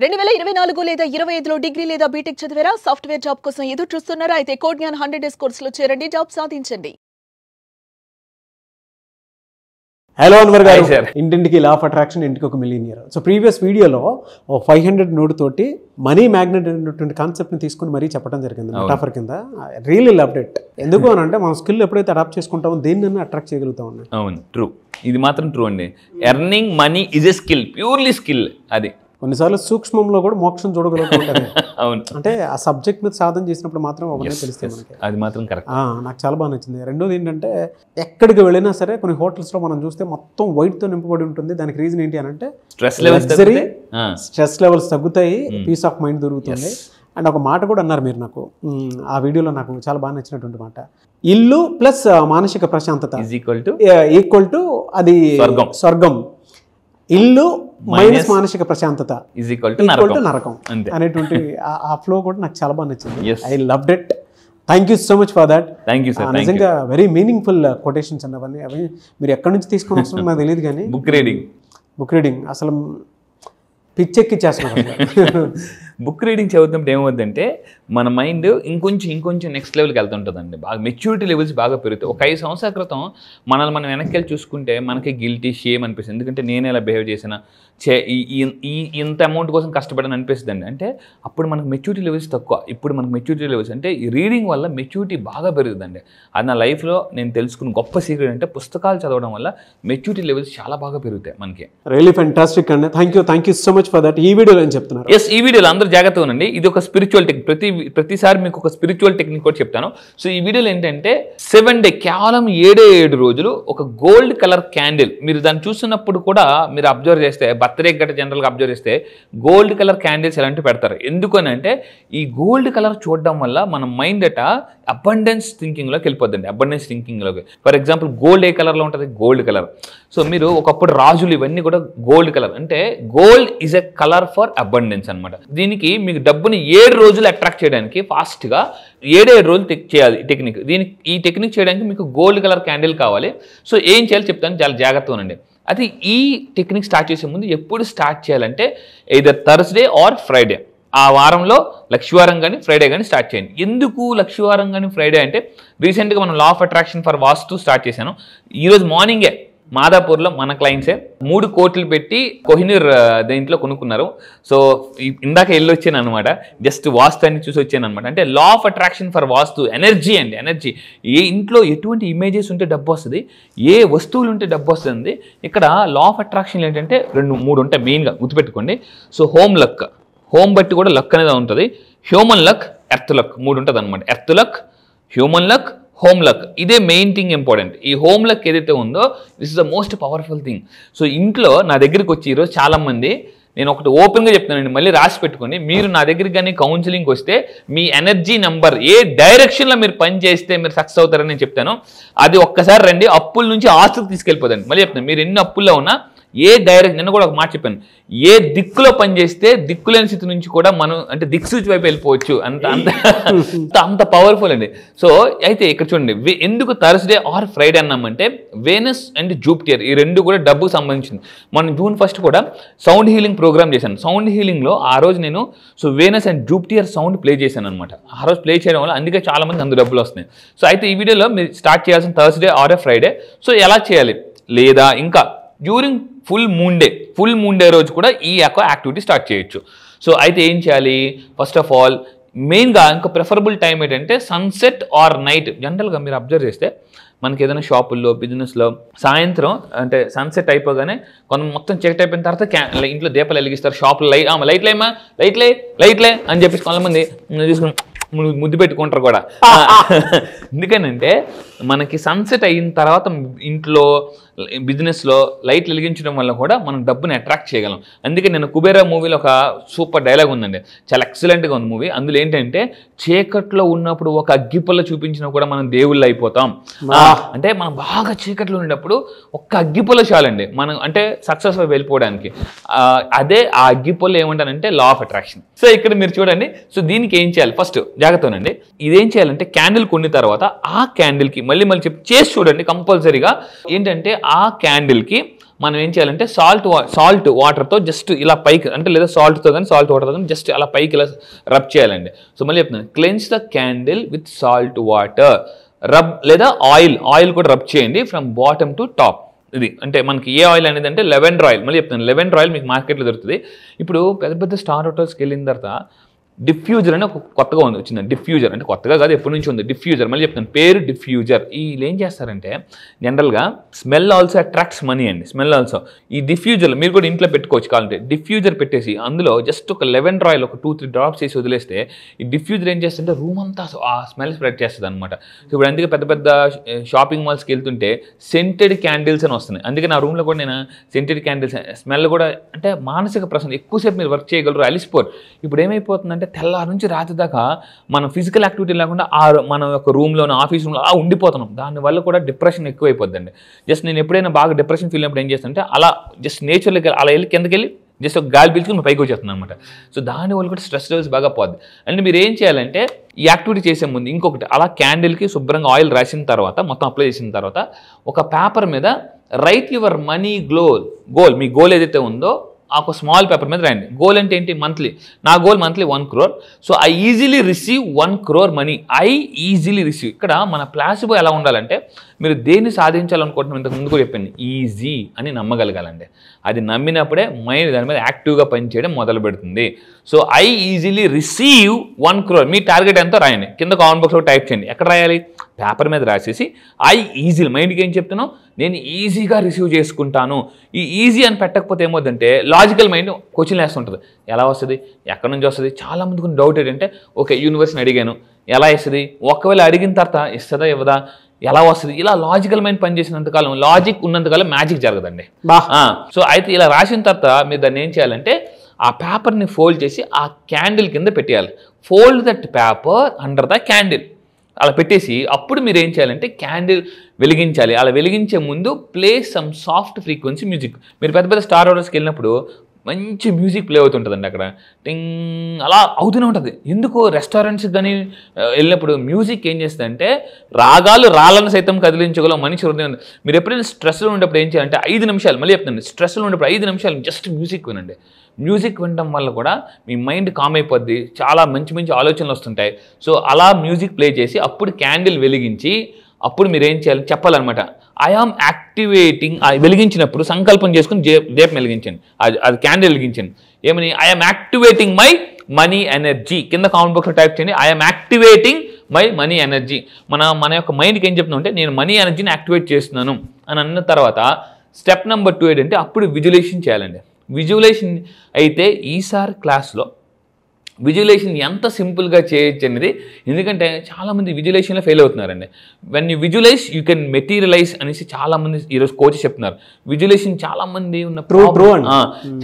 2024 లేదా 25లో డిగ్రీ లేదా బీటెక్ చదివారా? సాఫ్ట్వేర్ జాబ్ కోసం ఎదురు చూస్తున్నారా? అయితే కోడ్ జ్ఞాన్ 100 డేస్ కోర్సులో చేరండి, జాబ్ సాధించండి. హలో అన్వర్ గారు, ఇంటింటికి లా ఆఫ్ అట్రాక్షన్, ఇంటికి ఒక మిలియనియర్. సో ప్రీవియస్ వీడియోలో 500 నోట్ తోటి మనీ మ్యాగ్నెట్ అనేటువంటి కాన్సెప్ట్ని తీసుకుని మరీ చెప్పడం జరిగింది మెటాఫర్ కింద. Really loved it. ఎందుకు అని అంటే మనం స్కిల్ ఎప్పుడైతే అడాప్ట్ చేసుకుంటామో దేన్ని అట్రాక్ట్ చేయగలుగుతాం అన్న. అవును, ట్రూ. ఇది మాత్రం ట్రూ అండి. Earning money is a skill, purely skill. అది కొన్నిసార్లు సూక్ష్మంలో కూడా మోక్షం చూడగలుగుతుంది. అవును, అంటే ఆ సబ్జెక్ట్ మీద సాధన చేసినప్పుడు మాత్రం ఒకటే తెలుస్తుంది మనకి. అది మాత్రం కరెక్ట్. నాకు చాలా బాగా నచ్చింది. రెండోది ఏంటంటే ఎక్కడికి వెళ్ళినా సరే కొన్ని హోటల్స్లో మనం చూస్తే మొత్తం వైట్తో నింపబడి ఉంటుంది. దానికి రీజన్ ఏంటి అని అంటే స్ట్రెస్ లెవెల్స్ తగ్గుతాయి, పీస్ ఆఫ్ మైండ్ దొరుకుతుంది. అండ్ ఒక మాట కూడా అన్నారు మీరు నాకు ఆ వీడియోలో, నాకు చాలా బాగా నచ్చినటువంటి మాట. ఇల్లు ప్లస్ మానసిక ప్రశాంతత ఈక్వల్ టు అది స్వర్గం. ఇల్లు మైనస్ మానసిక ప్రశాంతత ఈక్వల్ టు నరకం అనేటువంటి ఆ ఫ్లో కూడా నాకు చాలా బాగా నచ్చింది. I loved it. Thank you so much for that. నిజంగా వెరీ మీనింగ్ఫుల్ కొటేషన్స్ అన్నవన్నీ. అవి మీరు ఎక్కడి నుంచి తీసుకొని వస్తున్నారో నాకు తెలియదు, కానీ బుక్ రీడింగ్ అసలు పిచ్చెక్కి చేస్తున్నారు. బుక్ రీడింగ్ చదువుతున్నప్పుడు ఏమవుతుందంటే మన మైండ్ ఇంకొంచెం నెక్స్ట్ లెవెల్కి వెళ్తుంటుందండి. బాగా మెచ్యూరిటీ లెవెల్స్ బాగా పెరుగుతాయి. ఒక 5 సంవత్సరాల క్రితం మనల్ని మనం వెనక్కి వెళ్ళి చూసుకుంటే మనకి గిల్టీ, షేమ్ అనిపిస్తుంది. ఎందుకంటే నేను ఎలా బిహేవ్ చేసినా, ఇంత అమౌంట్ కోసం కష్టపడని అనిపిస్తుంది అండి. అంటే అప్పుడు మనకు మెచ్యూరిటీ లెవెల్స్ తక్కువ, ఇప్పుడు మనకు మెచ్యూరిటీ లెవెల్స్. అంటే ఈ రీడింగ్ వల్ల మెచ్యూరిటీ బాగా పెరుగుతుందండి. అది నా లైఫ్లో నేను తెలుసుకున్న గొప్ప సీక్రెట్. అంటే పుస్తకాలు చదవడం వల్ల మెచ్యూరిటీ లెవెల్స్ చాలా బాగా పెరుగుతాయి మనకి. రియల్లీ ఫెంటాస్టిక్ అండి. Thank you so much for that. ఈ వీడియోలో ఏం చెప్తున్నారు? ఈ వీడియోలో అందరూ జాగ్రత్తగా ఉండండి. ఇది ఒక స్పిరిచువల్ టెక్నిక్. ప్రతిసారి మీకు ఒక స్పిరిచువల్ టెక్నిక్ కూడా చెప్తాను. సో ఈ వీడియోలో ఏంటంటే 7 డే, కేవలం 7 రోజులు ఒక గోల్డ్ కలర్ క్యాండిల్. మీరు దాన్ని చూస్తున్నప్పుడు కూడా మీరు అబ్జర్వ్ చేస్తే, బర్త్డే గట్ట జనరల్గా అబ్జర్వ్ చేస్తే గోల్డ్ కలర్ క్యాండిల్స్ ఎలాంటివి పెడతారు. ఎందుకని అంటే ఈ గోల్డ్ కలర్ చూడడం వల్ల మన మైండ్ అబండెన్స్ థింకింగ్లోకి వెళ్ళిపోద్దండి. అబండెన్స్ థింకింగ్లోకి. ఫర్ ఎగ్జాంపుల్ గోల్డ్ ఏ కలర్లో ఉంటుంది? Gold colour. సో మీరు ఒకప్పుడు రాజులు ఇవన్నీ కూడా గోల్డ్ కలర్. అంటే gold is a colour for abundance అనమాట. దీనికి మీకు డబ్బుని 7 రోజులు అట్రాక్ట్ చేయడానికి ఫాస్ట్గా 7 రోజులు చేయాలి టెక్నిక్. ఈ టెక్నిక్ చేయడానికి మీకు గోల్డ్ కలర్ క్యాండిల్ కావాలి. సో ఏం చేయాలి చెప్తాను, చాలా జాగ్రత్తగా ఉండండి. అది ఈ టెక్నిక్ స్టార్ట్ చేసే ముందు ఎప్పుడు స్టార్ట్ చేయాలంటే ఎయిదర్ థర్స్డే ఆర్ ఫ్రైడే. ఆ వారంలో లక్షవారం కానీ ఫ్రైడే కానీ స్టార్ట్ చేయండి. ఎందుకు లక్షవారం కానీ ఫ్రైడే అంటే రీసెంట్గా మనం law of attraction for vastu start చేశాను. ఈరోజు మార్నింగే మాదాపూర్లో మన క్లయింట్సే 3 కోట్లు పెట్టి కోహినూర్ దీంట్లో కొనుక్కున్నారు. సో ఇందాక వెళ్ళొచ్చాను అనమాట. జస్ట్ వాస్తు అని చూసి వచ్చాను అనమాట. అంటే law of attraction for vastu energy అండి. ఎనర్జీ. ఏ ఇంట్లో ఎటువంటి ఇమేజెస్ ఉంటే డబ్బు వస్తుంది, ఏ వస్తువులు ఉంటే డబ్బు వస్తుంది. ఇక్కడ లా ఆఫ్ అట్రాక్షన్ ఏంటంటే 2-3 ఉంటాయి మెయిన్గా, గుర్తుపెట్టుకోండి. సో హోమ్ లక్, హోమ్ బట్టి కూడా లక్ అనేది ఉంటుంది. హ్యూమన్ లక్, ఎర్త్ లక్ 3 ఉంటుంది అనమాట. Earth luck, human luck, home luck. ఇదే మెయిన్ థింగ్ ఇంపార్టెంట్. ఈ హోమ్ లక్ ఏదైతే ఉందో this is the most powerful thing. So ఇంట్లో నా దగ్గరికి వచ్చి ఈరోజు చాలామంది, నేను ఒకటి ఓపెన్గా చెప్తానండి, మళ్ళీ రాసి పెట్టుకోండి. మీరు నా దగ్గరికి కానీ కౌన్సిలింగ్కి వస్తే మీ ఎనర్జీ నెంబర్ ఏ డైరెక్షన్లో మీరు పని చేస్తే మీరు సక్సెస్ అవుతారని నేను చెప్తాను. అది ఒక్కసారి రండి, అప్పుల నుంచి ఆస్తులు తీసుకెళ్ళిపోదండి. మళ్ళీ చెప్తాను, మీరు ఎన్ని అప్పుల్లో ఉన్నా ఏ డైరెక్ట్, నిన్న కూడా ఒక మాట చెప్పాను, ఏ దిక్కులో పనిచేస్తే దిక్కులేని స్థితి నుంచి కూడా మనం అంటే దిక్సూచి వైపు వెళ్ళిపోవచ్చు. అంత పవర్ఫుల్ అండి. సో అయితే ఇక్కడ చూడండి, ఎందుకు థర్స్డే ఆర్ ఫ్రైడే అన్నామంటే వేనస్ అండ్ జూపిటర్ ఈ 2 కూడా డబ్బుకు సంబంధించింది. మనం June 1 కూడా సౌండ్ హీలింగ్ ప్రోగ్రామ్ చేశాను. సౌండ్ హీలింగ్లో ఆ రోజు నేను Venus and Jupiter sound play చేశాను అనమాట. ఆ రోజు ప్లే చేయడం వల్ల అందుకే చాలా మంది అందులో డబ్బులు వస్తున్నాయి. సో అయితే ఈ వీడియోలో మీరు స్టార్ట్ చేయాల్సిన థర్స్డే ఆర్ ఫ్రైడే. సో ఎలా చేయాలి, లేదా ఇంకా డ్యూరింగ్ ఫుల్ మూన్ డే రోజు కూడా ఈ యాక్టివిటీ స్టార్ట్ చేయొచ్చు. సో అయితే ఏం చేయాలి, ఫస్ట్ ఆఫ్ ఆల్ మెయిన్గా ఇంకా ప్రిఫరబుల్ టైం ఏంటంటే సన్సెట్ ఆర్ నైట్. జనరల్గా మీరు అబ్జర్వ్ చేస్తే మనకి ఏదైనా షాపుల్లో, బిజినెస్లో సాయంత్రం అంటే సన్సెట్ అయిపోగానే కొంత మొత్తం చీకటి అయిపోయిన తర్వాత ఇంట్లో దీపాలు వెలిగిస్తారు. షాపులో లైట్లే అని చెప్పేసి కొంతమంది తీసుకుని ముద్దు పెట్టుకుంటారు కూడా. ఎందుకనంటే మనకి సన్సెట్ అయిన తర్వాత ఇంట్లో, బిజినెస్లో లైట్లు వెలిగించడం వల్ల కూడా మనం డబ్బుని అట్రాక్ట్ చేయగలం. అందుకే నేను కుబేరా మూవీలో ఒక సూపర్ డైలాగ్ ఉందండి, చాలా ఎక్సలెంట్గా ఉంది మూవీ. అందులో ఏంటంటే చీకట్లో ఉన్నప్పుడు ఒక అగ్గిపుల్ల చూపించినా కూడా మనం దేవుళ్ళు అయిపోతాం. అంటే మనం బాగా చీకట్లో ఉండేటప్పుడు ఒక్క అగ్గిపుల్ల చాలండి మనం అంటే సక్సెస్ వెళ్ళిపోవడానికి. అదే ఆ అగ్గిపుల్ల ఏమంటానంటే లా ఆఫ్ అట్రాక్షన్. సో ఇక్కడ మీరు చూడండి. సో దీనికి ఏం చేయాలి, ఫస్ట్ జాగ్రత్తనండి, ఇదేం చేయాలంటే క్యాండిల్ కొన్ని తర్వాత ఆ క్యాండిల్కి మళ్ళీ చెప్పి చేసి చూడండి కంపల్సరీగా. ఏంటంటే ఆ క్యాండిల్కి మనం ఏం చేయాలంటే సాల్ట్ వాటర్తో జస్ట్ ఇలా పైకి అంటే లేదా సాల్ట్తో కానీ సాల్ట్ వాటర్తో కానీ జస్ట్ అలా పైకి ఇలా రబ్ చేయాలండి. సో మళ్ళీ చెప్తున్నాను, cleanse the candle with salt water, rub లేదా ఆయిల్ కూడా రబ్ చేయండి ఫ్రమ్ బాటమ్ టు టాప్. ఇది అంటే మనకి ఏ ఆయిల్ అనేది అంటే లెవెండర్ ఆయిల్. మళ్ళీ చెప్తాను, లెవెండర్ ఆయిల్ మీకు మార్కెట్లో దొరుకుతుంది. ఇప్పుడు పెద్ద పెద్ద స్టార్ హోటల్స్కి వెళ్ళిన తర్వాత డిఫ్యూజర్ అని ఒక కొత్తగా వచ్చింది. డిఫ్యూజర్ అంటే కొత్తగా కాదు, ఎప్పటి నుంచి ఉంది డిఫ్యూజర్. మళ్ళీ చెప్తాను, పేరు డిఫ్యూజర్. వీళ్ళు ఏం చేస్తారంటే జనరల్గా స్మెల్ ఆల్సో అట్రాక్ట్స్ మనీ అండి. స్మెల్ ఆల్సో ఈ డిఫ్యూజర్ మీరు కూడా ఇంట్లో పెట్టుకోవచ్చు కావాలంటే. డిఫ్యూజర్ పెట్టేసి అందులో జస్ట్ ఒక లెవెండర్ ఆయిల్ ఒక 2-3 డ్రాప్స్ చేసి వదిలేస్తే ఈ డిఫ్యూజర్ ఏం చేస్తుంటే రూమ్ అంతా ఆ స్మెల్ స్ప్రెడ్ చేస్తుంది అనమాట. సో ఇప్పుడు అందుకే పెద్ద పెద్ద షాపింగ్ మాల్స్కి వెళ్తుంటే సెంటెడ్ క్యాండిల్స్ అని వస్తున్నాయి. అందుకే నా రూమ్లో కూడా నేను సెంటెడ్ క్యాండిల్స్ స్మెల్ కూడా అంటే మానసిక ప్రశాంతత, ఎక్కువసేపు మీరు వర్క్ చేయగలరు, అలిసిపోరు. ఇప్పుడు ఏమైపోతుందంటే తెల్లారి నుంచి రాత్రి దాకా మనం ఫిజికల్ యాక్టివిటీ లేకుండా మన యొక్క రూమ్లోనో ఆఫీస్ రూమ్లో అలా ఉండిపోతున్నాం. దానివల్ల కూడా డిప్రెషన్ ఎక్కువైపోద్దండి. జస్ట్ నేను ఎప్పుడైనా బాగా డిప్రెషన్ ఫీల్ అయినప్పుడు ఏం చేస్తానంటే అలా జస్ట్ నేచర్లోకి అలా వెళ్ళి కిందకి వెళ్ళి జస్ట్ ఒక గాలి పీల్చుకుని పైకి వచ్చేస్తుంది అనమాట. సో దానివల్ల కూడా స్ట్రెస్ లెవెల్స్ బాగా పోద్ది. అంటే మీరు ఏం చేయాలంటే ఈ యాక్టివిటీ చేసే ముందు ఇంకొకటి, అలా క్యాండిల్కి శుభ్రంగా ఆయిల్ రాసిన తర్వాత మొత్తం అప్లై చేసిన తర్వాత ఒక పేపర్ మీద right your money goal, me goal ఏదైతే ఉందో ఒక స్మాల్ పేపర్ మీద రాయండి. గోల్ అంటే ఏంటి? మంత్లీ. నా goal monthly 1 crore. So I easily receive 1 crore money. I easily receive. ఇక్కడ మన ప్లాసిబో ఎలా ఉండాలంటే మీరు దేన్ని సాధించాలనుకుంటున్నాం ఇంతకు ముందు కూడా చెప్పండి, ఈజీ అని నమ్మగలగాలండి. అది నమ్మినప్పుడే మైండ్ దాని మీద యాక్టివ్గా పనిచేయడం మొదలు పెడుతుంది. So I easily receive 1 crore. Me target ఎంతో రాయండి, కింద కామెంట్ బాక్స్లో టైప్ చేయండి. ఎక్కడ రాయాలి? పేపర్ మీద రాసేసి ఐ ఈజీ, మైండ్కి ఏం చెప్తున్నావు, నేను ఈజీగా రిసీవ్ చేసుకుంటాను. ఈ ఈజీ అని పెట్టకపోతే ఏమవుతుందంటే లాజికల్ మైండ్ క్వశ్చన్ వేస్తుంటుంది. ఎలా వస్తుంది, ఎక్కడి నుంచి వస్తుంది? చాలా మందికి డౌట్ ఏంటంటే ఓకే యూనివర్స్ని అడిగాను ఎలా ఇస్తుంది, ఒకవేళ అడిగిన తర్వాత ఇస్తుందా ఇవ్వదా, ఎలా వస్తుంది, ఇలా లాజికల్ మైండ్ పనిచేసినంతకాలం, లాజిక్ ఉన్నంతకాలం మ్యాజిక్ జరగదండి. సో అయితే ఇలా రాసిన తర్వాత మీరు దాన్ని ఏం చేయాలంటే ఆ పేపర్ని ఫోల్డ్ చేసి ఆ క్యాండిల్ కింద పెట్టేయాలి. Fold that paper under the candle అలా పెట్టేసి అప్పుడు మీరు ఏం చేయాలంటే క్యాండిల్ వెలిగించాలి. అలా వెలిగించే ముందు play some soft frequency music. మీరు పెద్ద పెద్ద స్టార్ హోటల్స్కి వెళ్ళినప్పుడు మంచి మ్యూజిక్ ప్లే అవుతుంటుందండి. అక్కడ టింగ్ అలా అవుతూనే ఉంటుంది. ఎందుకు రెస్టారెంట్స్కి కానీ వెళ్ళినప్పుడు మ్యూజిక్ ఏం చేస్తుందంటే రాగాలు రాళ్ళను సైతం కదిలించగలం మనిషి హృదయం. మీరు ఎప్పుడైనా స్ట్రెస్లో ఉండేప్పుడు ఏం చేయాలంటే 5 నిమిషాలు, మళ్ళీ చెప్తాను, స్ట్రెస్లో ఉండేప్పుడు 5 నిమిషాలు జస్ట్ మ్యూజిక్ వినండి. మ్యూజిక్ వినడం వల్ల కూడా మీ మైండ్ కామ్ అయిపోద్ది, చాలా మంచి మంచి ఆలోచనలు వస్తుంటాయి. సో అలా మ్యూజిక్ ప్లే చేసి అప్పుడు క్యాండిల్ వెలిగించి అప్పుడు మీరు ఏం చేయాలి చెప్పాలన్నమాట. ఐఆమ్ యాక్టివేటింగ్, వెలిగించినప్పుడు సంకల్పం చేసుకుని దీపం వెలిగించండి, అది క్యాండిల్ వెలిగించండి. ఏమని? I am activating my money energy. కింద కామెంట్ బాక్స్లో టైప్ చేయండి, I am activating my money energy. మన యొక్క మైండ్కి ఏం చెప్తున్నాం అంటే నేను మనీ ఎనర్జీని యాక్టివేట్ చేస్తున్నాను అని అన్న తర్వాత స్టెప్ నెంబర్ 2 ఏంటంటే అప్పుడు విజువలైజేషన్ చేయాలండి. విజువలైజేషన్ అయితే ఈసారి క్లాస్లో విజువలైజేషన్ ఎంత సింపుల్గా చేయొచ్చు అనేది, ఎందుకంటే చాలామంది విజువలైజేషన్లో ఫెయిల్ అవుతున్నారండి. When you visualise you can materialise అనేసి చాలామంది ఈరోజు కోచెస్ చెప్తున్నారు. విజువలైజేషన్ చాలామంది ఉన్న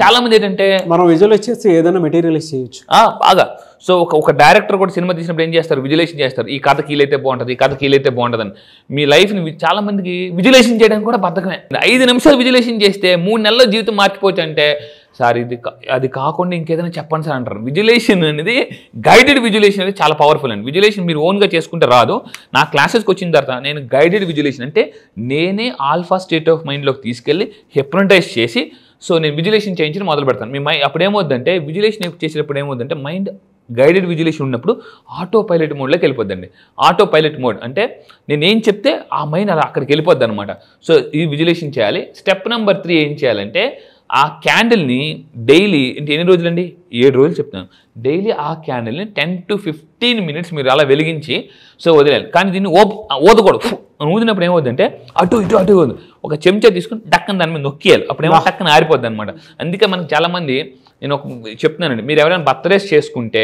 చాలామంది ఏంటంటే మనం విజువలైజ్ చేస్తే ఏదైనా మెటీరియలైజ్ చేయొచ్చు బాగా. సో ఒక డైరెక్టర్ కూడా సినిమా తీసినప్పుడు ఏం చేస్తారు? విజువలైజేషన్ చేస్తారు. ఈ కథ కీలైతే బాగుంటుంది, ఈ కథ కీలైతే బాగుంటుంది అని. మీ లైఫ్ని చాలా మందికి విజువలైజేషన్ చేయడానికి కూడా బద్ధకమే. 5 నిమిషాలు విజువలైజేషన్ చేస్తే 3 నెలల్లో జీవితం మార్చిపోవచ్చు అంటే సార్ అది కాకుండా ఇంకేదైనా చెప్పండి సార్ అంటారు. విజువలైజేషన్ అనేది గైడెడ్ విజువలైజేషన్ అనేది చాలా పవర్ఫుల్ అండి. విజువలైజేషన్ మీరు ఓన్గా చేసుకుంటే రాదు. నా క్లాసెస్కి వచ్చిన తర్వాత నేను గైడెడ్ విజువలైజేషన్ అంటే నేనే ఆల్ఫా స్టేట్ ఆఫ్ మైండ్లోకి తీసుకెళ్ళి హిప్నటైజ్ చేసి సో నేను విజువలైజేషన్ చేయించి మొదలు పెడతాను. మీ మైండ్ అప్పుడు ఏమవుద్దంటే విజువలైజేషన్ చేసేటప్పుడు ఏమవుద్దంటే మైండ్ గైడెడ్ విజువలైజేషన్ ఉన్నప్పుడు ఆటో పైలట్ మోడ్లోకి వెళ్ళిపోద్దండి. ఆటో పైలట్ మోడ్ అంటే నేను ఏం చెప్తే ఆ మైండ్ అలా అక్కడికి వెళ్ళిపోద్ది అనమాట. సో ఈ విజువలైజేషన్ చేయాలి. స్టెప్ నెంబర్ 3 ఏం చేయాలంటే ఆ క్యాండిల్ని డైలీ ఎన్ని రోజులండి? 7 రోజులు చెప్తాను. డైలీ ఆ క్యాండిల్ని 10 to 15 minutes మీరు అలా వెలిగించి సో వదిలేయాలి. కానీ దీన్ని ఊదకూడదు. ఊదినప్పుడు ఏమవుతుందంటే అటు ఇటు ఒక చెంచా తీసుకుని టక్కన దాని మీద నొక్కియాలి. అప్పుడేమో టక్కన ఆరిపోద్ది అనమాట. అందుకే మనకు చాలామంది నేను చెప్తున్నానండి, మీరు ఎవరైనా బర్త్డేస్ చేసుకుంటే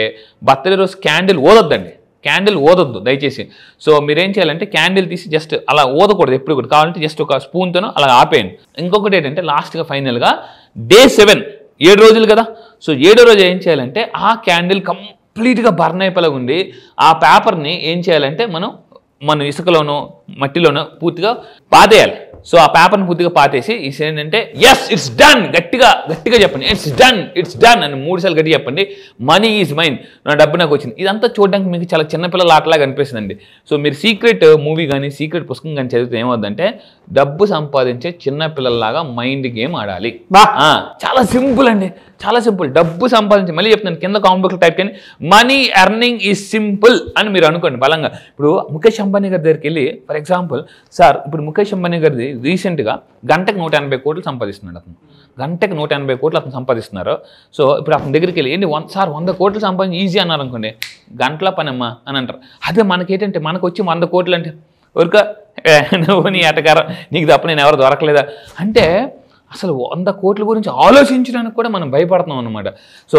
బర్త్డే రోజు క్యాండిల్ ఊదొద్దండి, క్యాండిల్ ఊదొద్దు దయచేసి. సో మీరేం చేయాలంటే క్యాండిల్ తీసి జస్ట్ అలా ఊదకూడదు ఎప్పుడు కూడా. కావాలంటే జస్ట్ ఒక స్పూన్తోనో అలా ఆపేయండి. ఇంకొకటి ఏంటంటే లాస్ట్గా ఫైనల్గా డే 7 7 రోజులు కదా. సో 7వ రోజు ఏం చేయాలంటే ఆ క్యాండిల్ కంప్లీట్గా బర్న్ అయిపోయేలాగా ఉండి ఆ పేపర్ని ఏం చేయాలంటే మన ఇసుకలోనో మట్టిలోనో పూర్తిగా పాతేయాలి. సో ఆ పేపర్ని పూర్తిగా పాతేసి ఏంటంటే ఎస్ ఇట్స్ డన్ గట్టిగా చెప్పండి, ఇట్స్ డన్ అని 3 సార్లు గట్టిగా చెప్పండి. మనీ ఈజ్ మైన్, నా డబ్బు నాకు వచ్చింది. ఇదంతా చూడడానికి మీకు చాలా చిన్నపిల్లల ఆటలాగా అనిపిస్తుందండి. సో మీరు సీక్రెట్ మూవీ కానీ సీక్రెట్ పుస్తకం కానీ చదివితే ఏమవుతుందంటే డబ్బు సంపాదించే చిన్నపిల్లల్లాగా మైండ్ గేమ్ ఆడాలి. చాలా సింపుల్ అండి, చాలా సింపుల్. డబ్బు సంపాదించి మళ్ళీ చెప్తున్నాను, కింద కామెంట్ బాక్స్లో టైప్ చేయండి మనీ ఎర్నింగ్ ఈజ్ సింపుల్ అని మీరు అనుకోండి బలంగా. ఇప్పుడు ముఖేష్ అంబానీ గారి దగ్గరికి వెళ్ళి ఫర్ ఎగ్జాంపుల్ సార్, ఇప్పుడు ముఖేష్ అంబానీ గారిది రీసెంట్గా గంటకు 180 కోట్లు సంపాదిస్తున్నాడు. అతను గంటకు 180 కోట్లు అతను సంపాదిస్తున్నారు. సో ఇప్పుడు అతని దగ్గరికి వెళ్ళి ఏంటి సార్ 100 కోట్లు సంపాదించి ఈజీ అన్నారు అనుకోండి, గంటల పనమ్మా అని అంటారు. అదే మనకేంటంటే మనకు వచ్చి 100 కోట్లు అంటే ఊరిక నువ్వు నీ ఆటగారం నీకు తప్ప నేను ఎవరు దొరకలేదా అంటే అసలు 100 కోట్ల గురించి ఆలోచించడానికి కూడా మనం భయపడుతున్నాం అనమాట. సో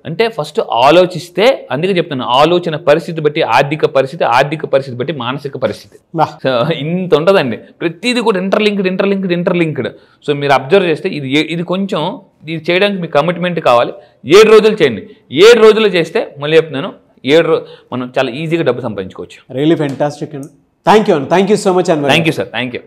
అంటే ఫస్ట్ ఆలోచిస్తే, అందుకే చెప్తున్నాను, ఆలోచన పరిస్థితి బట్టి ఆర్థిక పరిస్థితి బట్టి మానసిక పరిస్థితి. సో ఇంత ఉంటుందండి, ప్రతిదీ కూడా ఇంటర్లింక్డ్. సో మీరు అబ్జర్వ్ చేస్తే ఇది కొంచెం ఇది చేయడానికి మీకు కమిట్మెంట్ కావాలి. 7 రోజులు చేయండి. 7 రోజులు చేస్తే మళ్ళీ చెప్తున్నాను, 7 రోజులు మనం చాలా ఈజీగా డబ్బు సంపాదించుకోవచ్చు. రియలీ ఫెంటాస్టిక్ అండి. Thank you so much. Thank you sir. Thank you.